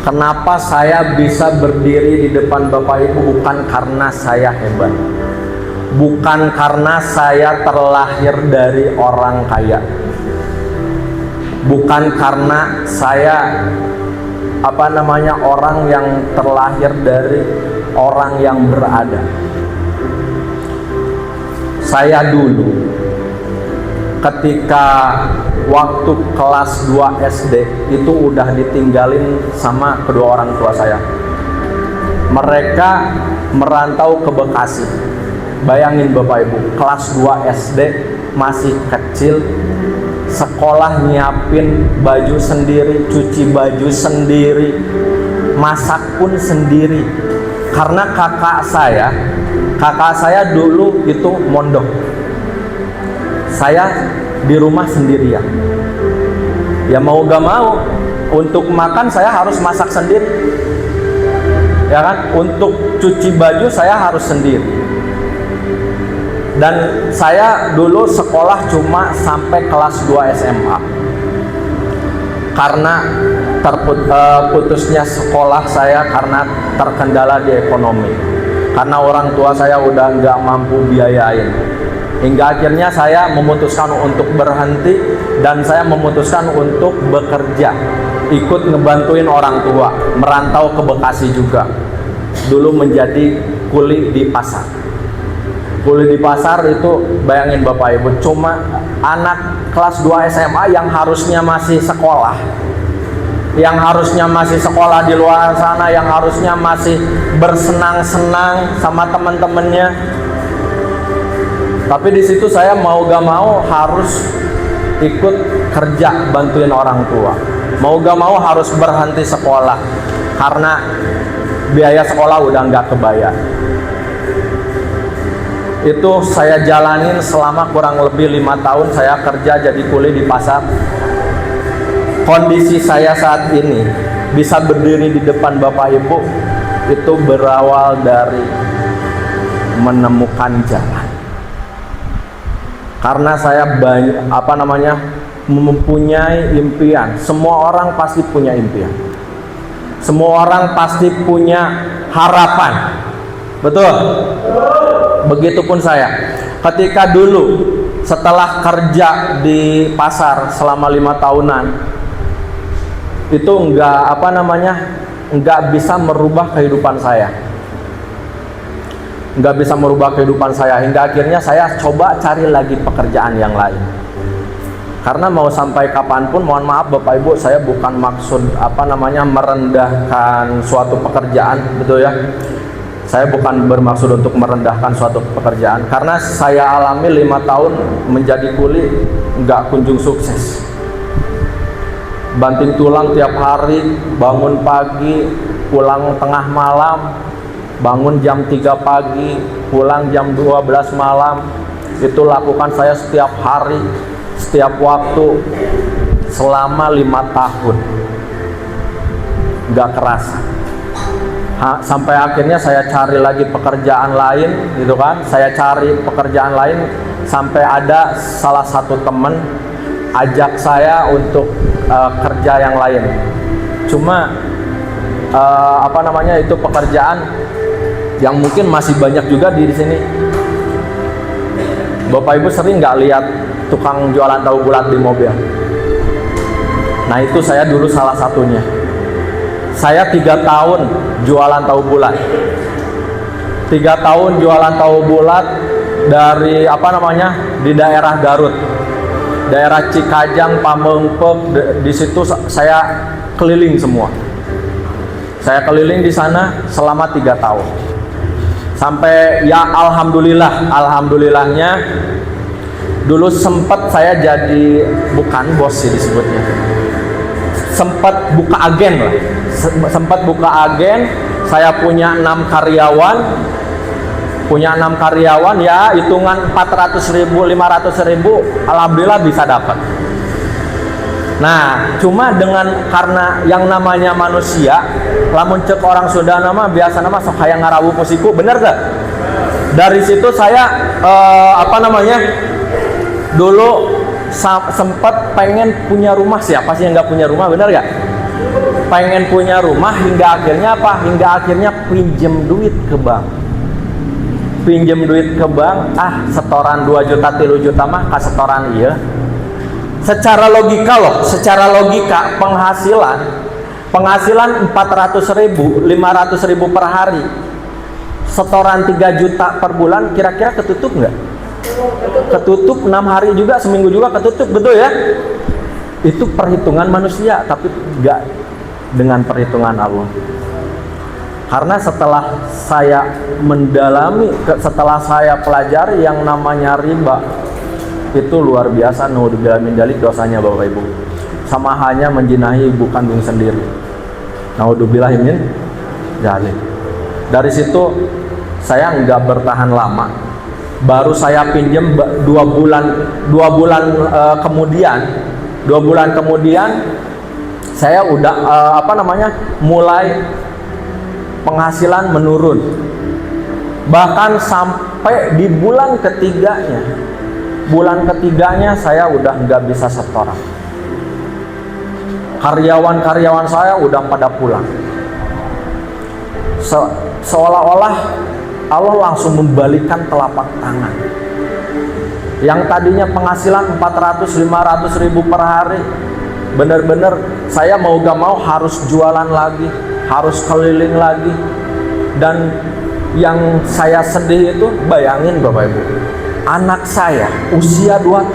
Kenapa saya bisa berdiri di depan Bapak Ibu? Bukan karena saya hebat, bukan karena saya terlahir dari orang kaya, bukan karena saya orang yang terlahir dari orang yang berada. Saya dulu ketika waktu kelas 2 SD itu udah ditinggalin sama kedua orang tua saya. Mereka merantau ke Bekasi. Bayangin Bapak Ibu, kelas 2 SD, masih kecil, sekolah nyiapin baju sendiri, cuci baju sendiri, masak pun sendiri. Karena kakak saya dulu itu mondok. Saya di rumah sendirian. Ya mau gak mau, untuk makan saya harus masak sendiri, ya kan? Untuk cuci baju saya harus sendiri. Dan saya dulu sekolah cuma sampai kelas 2 SMA. Karena putusnya sekolah saya karena terkendala di ekonomi. Karena orang tua saya udah nggak mampu biayain. Hingga akhirnya saya memutuskan untuk berhenti dan saya memutuskan untuk bekerja, ikut ngebantuin orang tua, merantau ke Bekasi juga. Dulu menjadi kuli di pasar. Kuli di pasar itu bayangin Bapak Ibu, cuma anak kelas 2 SMA yang harusnya masih sekolah, di luar sana, yang harusnya masih bersenang-senang sama teman-temannya. Tapi di situ saya mau gak mau harus ikut kerja bantuin orang tua. Mau gak mau harus berhenti sekolah karena biaya sekolah udah nggak kebayar. Itu saya jalanin selama kurang lebih 5 tahun. Saya kerja jadi kuli di pasar. Kondisi saya saat ini bisa berdiri di depan Bapak Ibu itu berawal dari menemukan jalan. Karena saya mempunyai impian. Semua orang pasti punya impian. Semua orang pasti punya harapan. Betul? Begitupun saya. Ketika dulu setelah kerja di pasar selama 5 tahunan, itu nggak bisa merubah kehidupan saya. Hingga akhirnya saya coba cari lagi pekerjaan yang lain. Karena mau sampai kapanpun, mohon maaf Bapak Ibu, saya bukan maksud merendahkan suatu pekerjaan, betul ya? Saya bukan bermaksud untuk merendahkan suatu pekerjaan. Karena saya alami 5 tahun menjadi kuli nggak kunjung sukses. Banting tulang tiap hari, bangun pagi, pulang tengah malam. Bangun jam 3 pagi, pulang jam 12 malam. Itu lakukan saya setiap hari, setiap waktu, selama 5 tahun. Gak kerasa. Sampai akhirnya saya cari lagi pekerjaan lain, gitu kan. Saya cari pekerjaan lain, sampai ada salah satu teman ajak saya untuk kerja yang lain. Cuma itu pekerjaan yang mungkin masih banyak juga di sini. Bapak Ibu sering nggak lihat tukang jualan tahu bulat di mobil? Nah itu saya dulu salah satunya. Saya 3 tahun jualan tahu bulat. 3 tahun jualan tahu bulat dari di daerah Garut, daerah Cikajang, Pamengpek. Di situ saya keliling semua. Saya keliling di sana selama 3 tahun. Sampai ya alhamdulillahnya dulu sempat saya jadi, bukan bos sih disebutnya, sempat buka agen lah. Saya punya 6 karyawan, ya hitungan 400.000 500.000 alhamdulillah bisa dapat. Nah, cuma karena yang namanya manusia, lamun cek orang sudah biasa sok hayang ngarawu musiku, bener gak? Dari situ saya dulu sempat pengen punya rumah. Siapa sih yang nggak punya rumah, bener gak? pengen punya rumah, hingga akhirnya apa? Hingga akhirnya pinjem duit ke bank. Pinjem duit ke bank, setoran 2 juta 3 juta mah kasetoran iya. Secara logika loh, secara logika penghasilan 400.000, 500.000 per hari, setoran 3 juta per bulan, kira-kira ketutup nggak? Ketutup. 6 hari juga, seminggu juga ketutup, betul ya? Itu perhitungan manusia, tapi nggak dengan perhitungan Allah. Karena setelah saya mendalami, setelah saya pelajari yang namanya riba, itu luar biasa. Naudzubillah min dzalik dosanya Bapak Ibu, sama hanya menjinahi ibu kandung sendiri. Naudzubillah min dzalik. Dari situ saya nggak bertahan lama, baru saya pinjam 2 bulan kemudian saya udah mulai penghasilan menurun. Bahkan sampai di bulan ketiganya saya udah nggak bisa setoran. Karyawan saya udah pada pulang. Seolah-olah Allah langsung membalikkan telapak tangan. Yang tadinya penghasilan 400-500 ribu per hari, benar-benar saya mau gak mau harus jualan lagi, harus keliling lagi. Dan yang saya sedih itu, bayangin Bapak Ibu, anak saya usia 2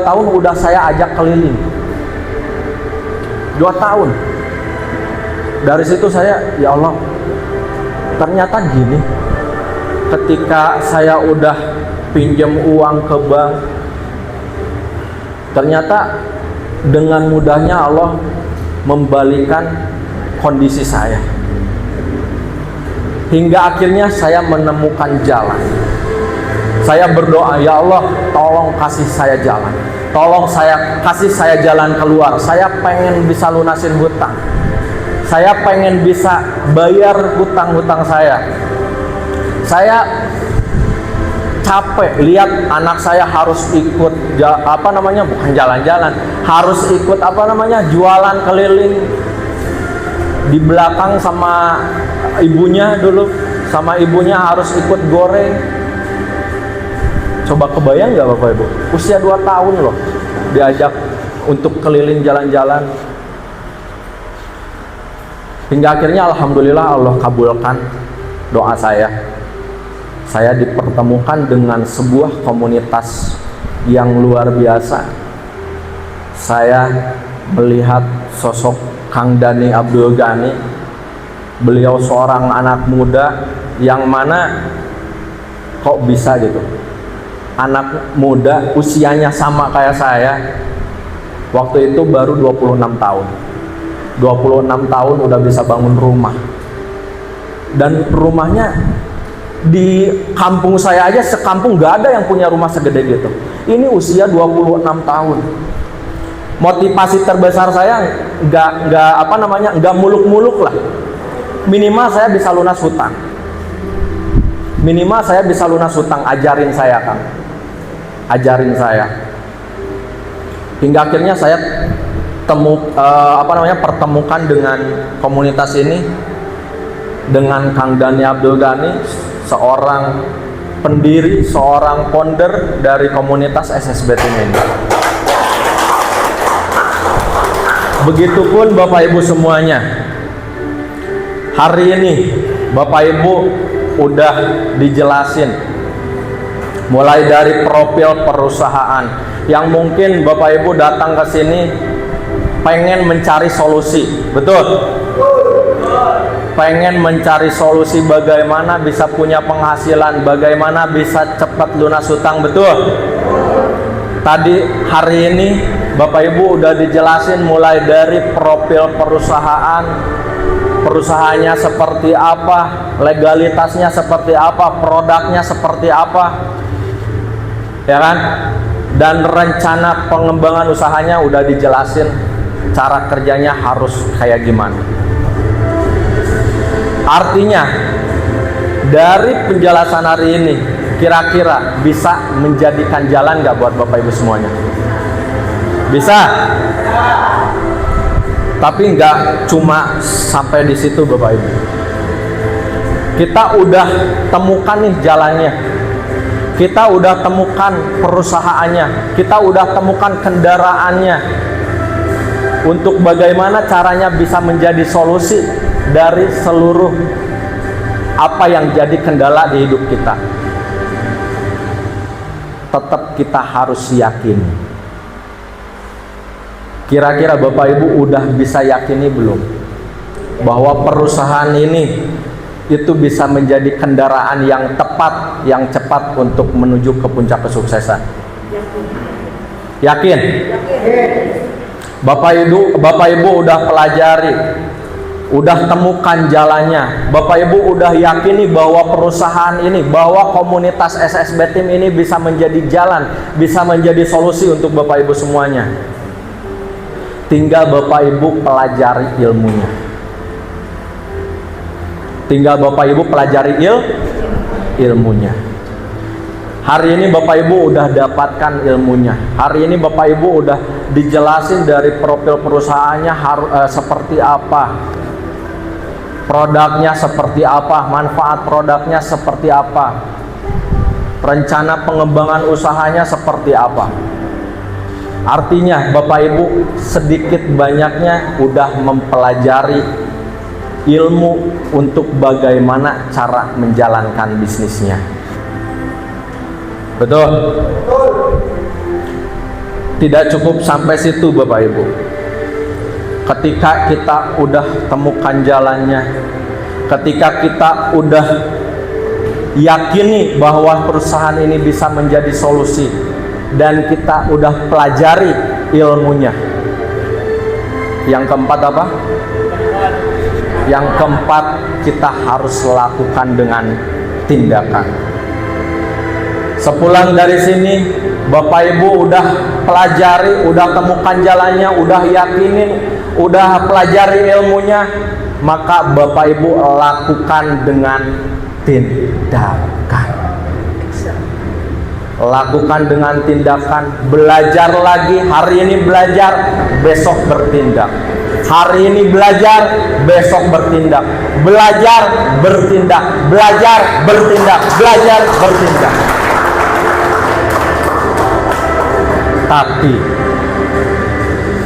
tahun udah saya ajak keliling. 2 tahun. Dari situ saya, ya Allah, ternyata gini, ketika saya udah pinjam uang ke bank, ternyata dengan mudahnya Allah membalikan kondisi saya. Hingga akhirnya saya menemukan jalan. Saya berdoa, ya Allah, tolong kasih saya jalan. Tolong kasih saya jalan keluar. Saya pengen bisa lunasin hutang. Saya pengen bisa bayar hutang-hutang saya. Saya capek lihat anak saya harus ikut bukan jalan-jalan, harus ikut jualan keliling di belakang sama ibunya dulu, sama ibunya harus ikut goreng. Coba kebayang nggak Bapak Ibu, usia 2 tahun loh diajak untuk keliling jalan-jalan. Hingga akhirnya alhamdulillah Allah kabulkan doa saya. Saya dipertemukan dengan sebuah komunitas yang luar biasa. Saya melihat sosok Kang Dhani Abdul Ghani. Beliau seorang anak muda yang mana kok bisa gitu, anak muda usianya sama kayak saya, waktu itu baru 26 tahun 26 tahun udah bisa bangun rumah. Dan rumahnya di kampung saya aja, sekampung gak ada yang punya rumah segede gitu. Ini usia 26 tahun. Motivasi terbesar saya nggak muluk-muluk lah. Minimal saya bisa lunas hutang. Ajarin saya, Kang. Ajarin saya. Hingga akhirnya saya pertemukan dengan komunitas ini, dengan Kang Dhani Abdul Ghani, seorang pendiri, seorang founder dari komunitas SSB Tim ini. Begitupun Bapak Ibu semuanya. Hari ini Bapak Ibu udah dijelasin mulai dari profil perusahaan yang mungkin Bapak Ibu datang ke sini pengen mencari solusi, betul? Pengen mencari solusi bagaimana bisa punya penghasilan, bagaimana bisa cepat lunas hutang, betul? Tadi hari ini Bapak Ibu udah dijelasin mulai dari profil perusahaan, perusahaannya seperti apa, legalitasnya seperti apa, produknya seperti apa, ya kan? Dan rencana pengembangan usahanya udah dijelasin, cara kerjanya harus kayak gimana. Artinya dari penjelasan hari ini kira-kira bisa menjadikan jalan nggak buat Bapak Ibu semuanya? Bisa? Tapi nggak cuma sampai di situ Bapak Ibu. Kita udah temukan nih jalannya. Kita udah temukan perusahaannya. Kita udah temukan kendaraannya. Untuk bagaimana caranya bisa menjadi solusi dari seluruh apa yang jadi kendala di hidup kita. Tetap kita harus yakin. Kira-kira Bapak Ibu udah bisa yakini belum bahwa perusahaan ini itu bisa menjadi kendaraan yang tepat, yang cepat untuk menuju ke puncak kesuksesan? Yakin? Bapak Ibu udah pelajari, udah temukan jalannya. Bapak Ibu udah yakini bahwa perusahaan ini, bahwa komunitas SSB Team ini bisa menjadi jalan, bisa menjadi solusi untuk Bapak Ibu semuanya. Tinggal Bapak Ibu pelajari ilmunya. Tinggal Bapak Ibu pelajari ilmunya. Hari ini Bapak Ibu udah dapatkan ilmunya. Hari ini Bapak Ibu udah dijelasin dari profil perusahaannya seperti apa, produknya seperti apa, manfaat produknya seperti apa, rencana pengembangan usahanya seperti apa. Artinya Bapak Ibu sedikit banyaknya udah mempelajari ilmu untuk bagaimana cara menjalankan bisnisnya. Betul? Tidak cukup sampai situ Bapak Ibu. Ketika kita udah temukan jalannya, ketika kita udah yakini bahwa perusahaan ini bisa menjadi solusi, dan kita udah pelajari ilmunya. Yang keempat apa? Yang keempat, kita harus lakukan dengan tindakan. Sepulang dari sini, Bapak Ibu udah pelajari, udah temukan jalannya, udah yakinin, udah pelajari ilmunya, maka Bapak Ibu lakukan dengan tindakan. Lakukan dengan tindakan. Belajar lagi. Hari ini belajar, besok bertindak. Hari ini belajar, besok bertindak. Belajar, bertindak. Belajar, bertindak. Belajar, bertindak.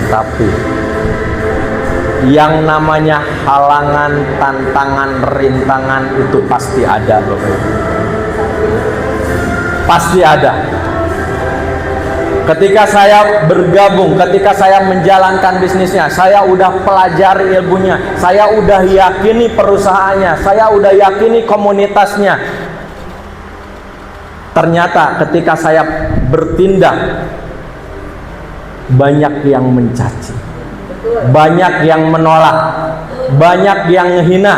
Tapi yang namanya halangan, tantangan, rintangan itu pasti ada Bapak Ibu. Pasti ada. Ketika saya bergabung, ketika saya menjalankan bisnisnya, saya udah pelajari ilmunya, saya udah yakini perusahaannya, saya udah yakini komunitasnya. Ternyata ketika saya bertindak, banyak yang mencaci, banyak yang menolak, banyak yang menghina.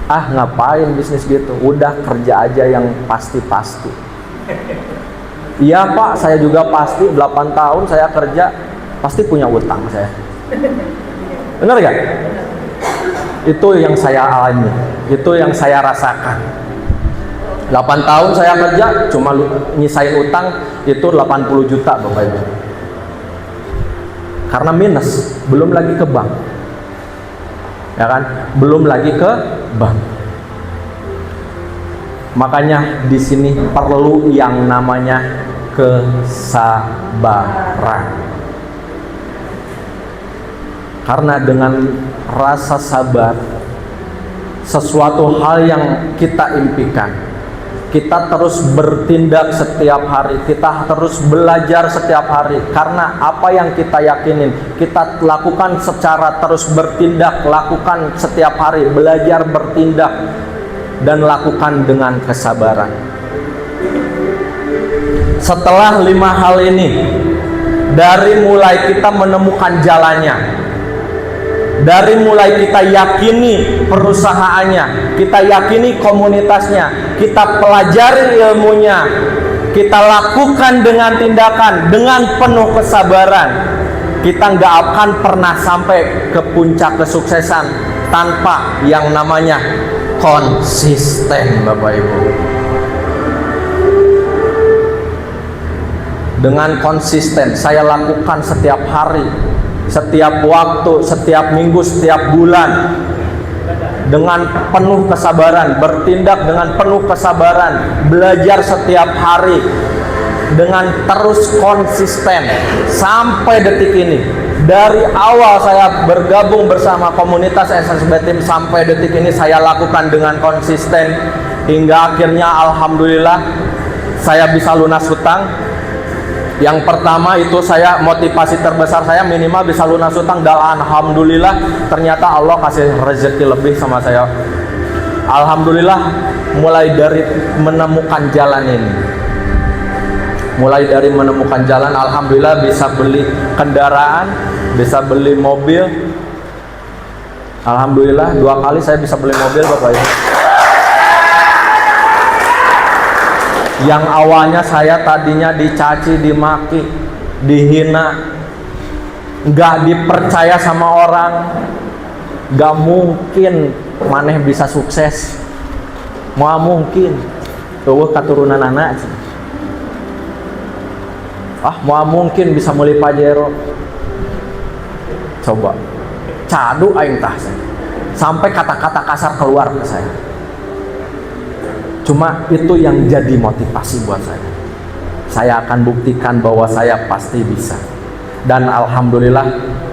Ah, ngapain bisnis gitu? Udah kerja aja yang pasti-pasti. Iya Pak, saya juga pasti 8 tahun saya kerja, pasti punya utang saya. Benar gak? Itu yang saya alami, itu yang saya rasakan. 8 tahun saya kerja, cuma nyisain utang itu 80 juta Bapak Ibu. Karena minus, belum lagi ke bank. Ya kan? Belum lagi ke bank. Makanya di sini perlu yang namanya kesabaran. Karena dengan rasa sabar, sesuatu hal yang kita impikan, kita terus bertindak setiap hari, kita terus belajar setiap hari. Karena apa yang kita yakinin, kita lakukan secara terus bertindak, lakukan setiap hari, belajar bertindak, dan lakukan dengan kesabaran. Setelah 5 hal ini, dari mulai kita menemukan jalannya, dari mulai kita yakini perusahaannya, kita yakini komunitasnya, kita pelajari ilmunya, kita lakukan dengan tindakan, dengan penuh kesabaran, kita nggak akan pernah sampai ke puncak kesuksesan tanpa yang namanya konsisten, Bapak Ibu. Dengan konsisten, saya lakukan setiap hari, setiap waktu, setiap minggu, setiap bulan, dengan penuh kesabaran, bertindak dengan penuh kesabaran, belajar setiap hari dengan terus konsisten sampai detik ini. Dari awal saya bergabung bersama komunitas SSB Team sampai detik ini saya lakukan dengan konsisten, hingga akhirnya alhamdulillah saya bisa lunas hutang. Yang pertama itu saya, motivasi terbesar saya minimal bisa lunas hutang, dan alhamdulillah ternyata Allah kasih rezeki lebih sama saya. Alhamdulillah, mulai dari menemukan jalan ini, alhamdulillah bisa beli kendaraan, bisa beli mobil. Alhamdulillah 2 kali saya bisa beli mobil, Bapak Ibu. Yang awalnya saya tadinya dicaci, dimaki, dihina, nggak dipercaya sama orang, nggak mungkin maneh bisa sukses, mau mungkin tuh keturunan anak, mau mungkin bisa mulai Pajero, coba cadu aing tah, sampai kata-kata kasar keluar ke saya. Cuma itu yang jadi motivasi buat saya. Saya akan buktikan bahwa saya pasti bisa. Dan alhamdulillah,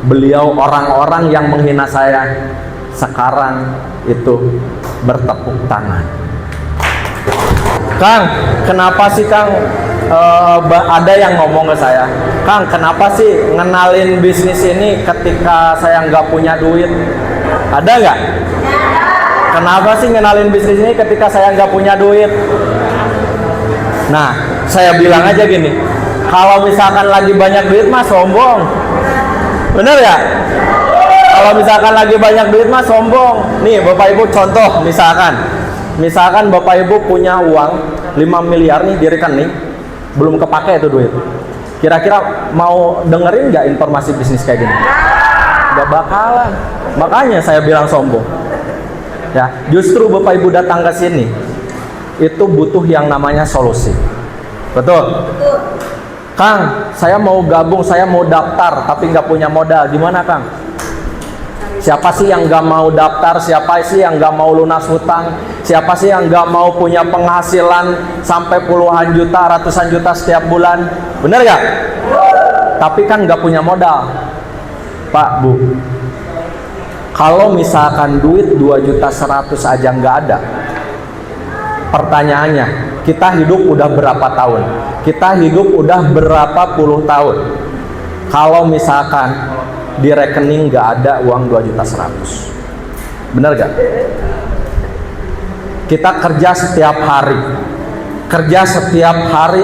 beliau, orang-orang yang menghina saya sekarang itu bertepuk tangan. Kang, kenapa sih Kang, ada yang ngomong ke saya, Kang, kenapa sih ngenalin bisnis ini ketika saya nggak punya duit? Ada nggak? Kenapa sih ngenalin bisnis ini ketika saya nggak punya duit? Nah, saya bilang aja gini, kalau misalkan lagi banyak duit mah sombong, bener ya? Kalau misalkan lagi banyak duit mah sombong. Nih Bapak Ibu, contoh misalkan Bapak Ibu punya uang 5 miliar nih di rekening, belum kepake itu duit. Kira-kira mau dengerin nggak informasi bisnis kayak gini? Nggak bakalan. Makanya saya bilang sombong. Ya, justru Bapak Ibu datang ke sini itu butuh yang namanya solusi. Betul? Betul. Kang, saya mau gabung, saya mau daftar tapi nggak punya modal. Gimana Kang? Siapa sih yang nggak mau daftar? Siapa sih yang nggak mau lunas hutang? Siapa sih yang nggak mau punya penghasilan sampai puluhan juta, ratusan juta setiap bulan? Bener nggak? Tapi kan nggak punya modal. Pak, Bu, kalau misalkan duit 2.100.000 aja nggak ada, pertanyaannya, kita hidup udah berapa tahun? Kita hidup udah berapa puluh tahun? Kalau misalkan di rekening nggak ada uang 2.100.000, bener gak? Kita kerja setiap hari,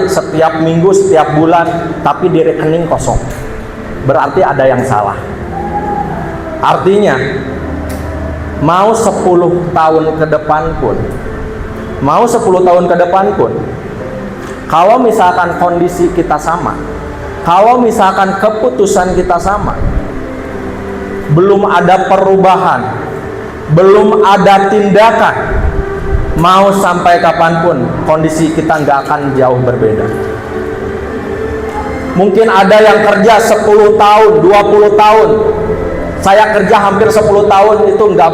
setiap minggu, setiap bulan, tapi di rekening kosong. Berarti ada yang salah. Artinya, mau 10 tahun ke depan pun, kalau misalkan kondisi kita sama, kalau misalkan keputusan kita sama, belum ada perubahan, belum ada tindakan, mau sampai kapanpun kondisi kita nggak akan jauh berbeda. Mungkin ada yang kerja 10 tahun, 20 tahun. Saya kerja hampir 10 tahun, itu nggak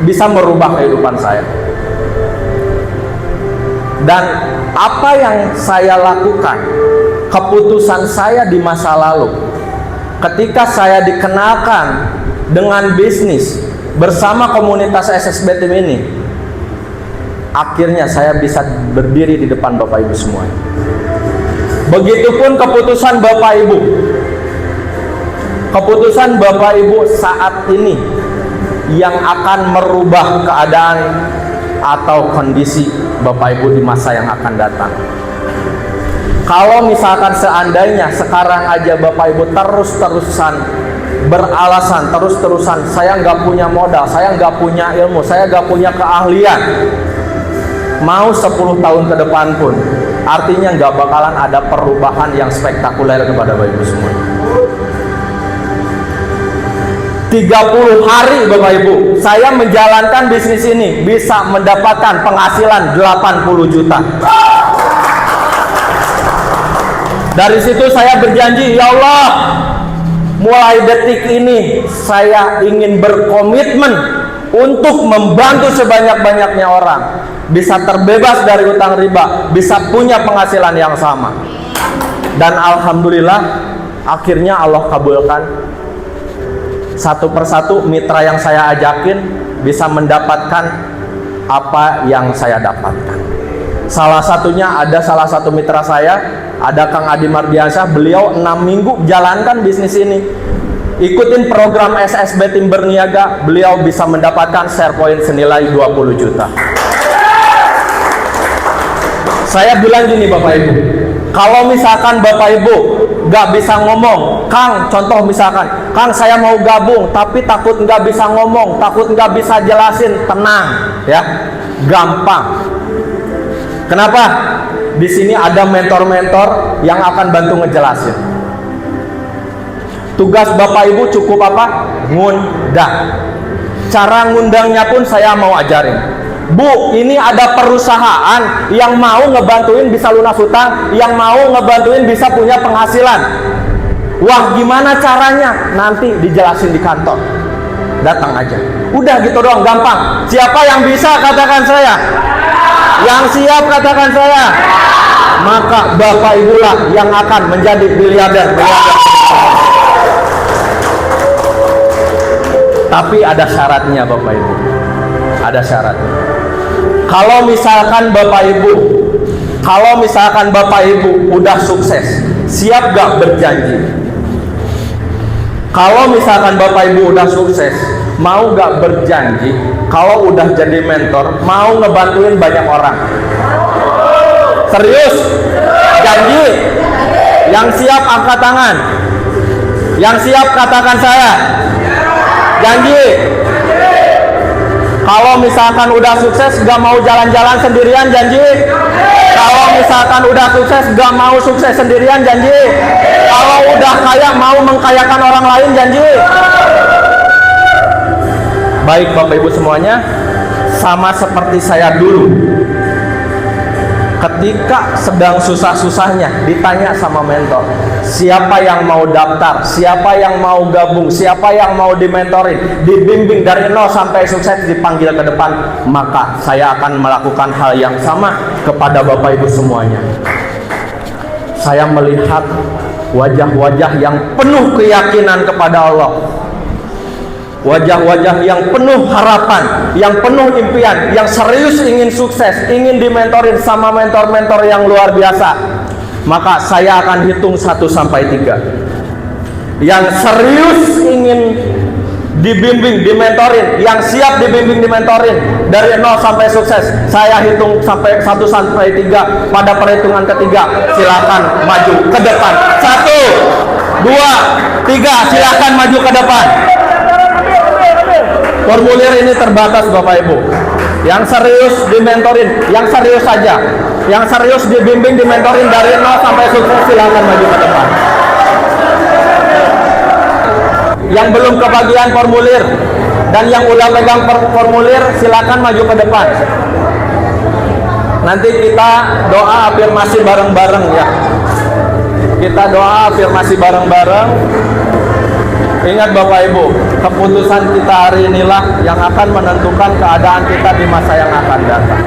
bisa merubah kehidupan saya. Dan apa yang saya lakukan, keputusan saya di masa lalu, ketika saya dikenalkan dengan bisnis bersama komunitas SSB Team ini, akhirnya saya bisa berdiri di depan Bapak Ibu semua. Begitupun keputusan Bapak Ibu. Keputusan Bapak Ibu saat ini yang akan merubah keadaan atau kondisi Bapak Ibu di masa yang akan datang. Kalau misalkan seandainya sekarang aja Bapak Ibu terus-terusan beralasan, terus-terusan saya nggak punya modal, saya nggak punya ilmu, saya nggak punya keahlian, mau 10 tahun ke depan pun artinya nggak bakalan ada perubahan yang spektakuler kepada Bapak Ibu semua. 30 hari Bapak Ibu saya menjalankan bisnis ini bisa mendapatkan penghasilan 80 juta. Dari situ saya berjanji, ya Allah, Mulai detik ini saya ingin berkomitmen untuk membantu sebanyak-banyaknya orang bisa terbebas dari hutang riba, bisa punya penghasilan yang sama. Dan alhamdulillah akhirnya Allah kabulkan. Satu persatu mitra yang saya ajakin bisa mendapatkan apa yang saya dapatkan. Salah satunya ada salah satu mitra saya, ada Kang Adi Mardiansyah. Beliau 6 minggu jalankan bisnis ini, ikutin program SSB Tim Berniaga. Beliau bisa mendapatkan share point senilai 20 juta. Saya bilang gini Bapak Ibu, kalau misalkan Bapak Ibu gak bisa ngomong, Kang, contoh misalkan, Kang saya mau gabung tapi takut gak bisa ngomong, takut gak bisa jelasin, tenang ya, gampang. Kenapa? Di sini ada mentor-mentor yang akan bantu ngejelasin. Tugas Bapak Ibu cukup apa? Ngundang. Cara ngundangnya pun saya mau ajarin. Bu, ini ada perusahaan yang mau ngebantuin bisa lunas hutang, yang mau ngebantuin bisa punya penghasilan. Wah, gimana caranya? Nanti dijelasin di kantor. Datang aja. Udah gitu doang, gampang. Siapa yang bisa katakan saya? Yang siap katakan saya. Maka Bapak Ibulah yang akan menjadi miliarder. Tapi ada syaratnya Bapak Ibu. Ada syaratnya. Kalau misalkan Bapak Ibu udah sukses, siap gak berjanji? Kalau misalkan Bapak Ibu udah sukses, mau gak berjanji kalau udah jadi mentor, mau ngebantuin banyak orang? Serius? Janji? Yang siap angkat tangan. Yang siap katakan saya. Janji? Kalau misalkan udah sukses gak mau jalan-jalan sendirian, janji? Kalau misalkan udah sukses gak mau sukses sendirian, janji? Kalau udah kaya mau mengkayakan orang lain, janji? Baik Bapak Ibu semuanya, sama seperti saya dulu. Ketika sedang susah-susahnya ditanya sama mentor, siapa yang mau daftar, siapa yang mau gabung, siapa yang mau dimentorin, dibimbing dari nol sampai sukses, dipanggil ke depan, maka saya akan melakukan hal yang sama kepada Bapak Ibu semuanya. Saya melihat wajah-wajah yang penuh keyakinan kepada Allah, wajah-wajah yang penuh harapan, yang penuh impian, yang serius ingin sukses, ingin dimentorin sama mentor-mentor yang luar biasa. Maka saya akan hitung 1 sampai 3. Yang serius ingin dibimbing, dimentorin, yang siap dibimbing, dimentorin dari 0 sampai sukses, saya hitung sampai 1 sampai 3. Pada perhitungan ketiga, silakan maju ke depan. 1, 2, 3, silakan maju ke depan. Formulir ini terbatas Bapak Ibu. Yang serius dimentorin, yang serius saja. Yang serius dibimbing, dimentorin dari 0 sampai sukses, silakan maju ke depan. Yang belum kebagian formulir dan yang udah pegang formulir, silakan maju ke depan. Nanti kita doa afirmasi bareng-bareng ya. Kita doa afirmasi bareng-bareng. Ingat Bapak Ibu, keputusan kita hari inilah yang akan menentukan keadaan kita di masa yang akan datang.